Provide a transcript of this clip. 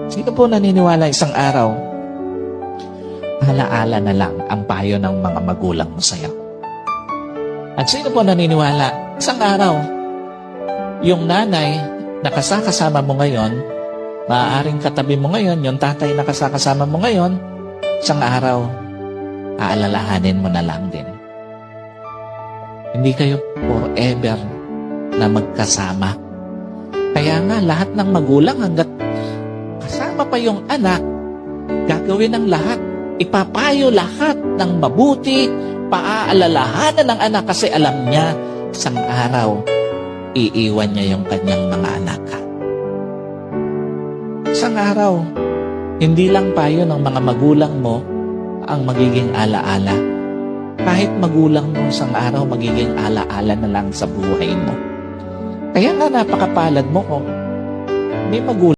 Sino po naniniwala isang araw, alaala na lang ang payo ng mga magulang mo sa'yo? At sino po naniniwala, isang araw, yung nanay na kasama mo ngayon, maaaring katabi mo ngayon, yung tatay na kasama mo ngayon, isang araw, aalalahanin mo na lang din. Hindi kayo forever na magkasama. Kaya nga, lahat ng magulang hanggat kasama pa yung anak, gagawin ng lahat. Ipapayo lahat ng mabuti, paaalalahanan ng anak kasi alam niya, isang araw, iiwan niya yung kanyang mga anak. Isang araw, hindi lang payo ng mga magulang mo ang magiging alaala. Kahit magulang mo isang araw, magiging alaala na lang sa buhay mo. Kaya nga napakapalad mo kung may magulang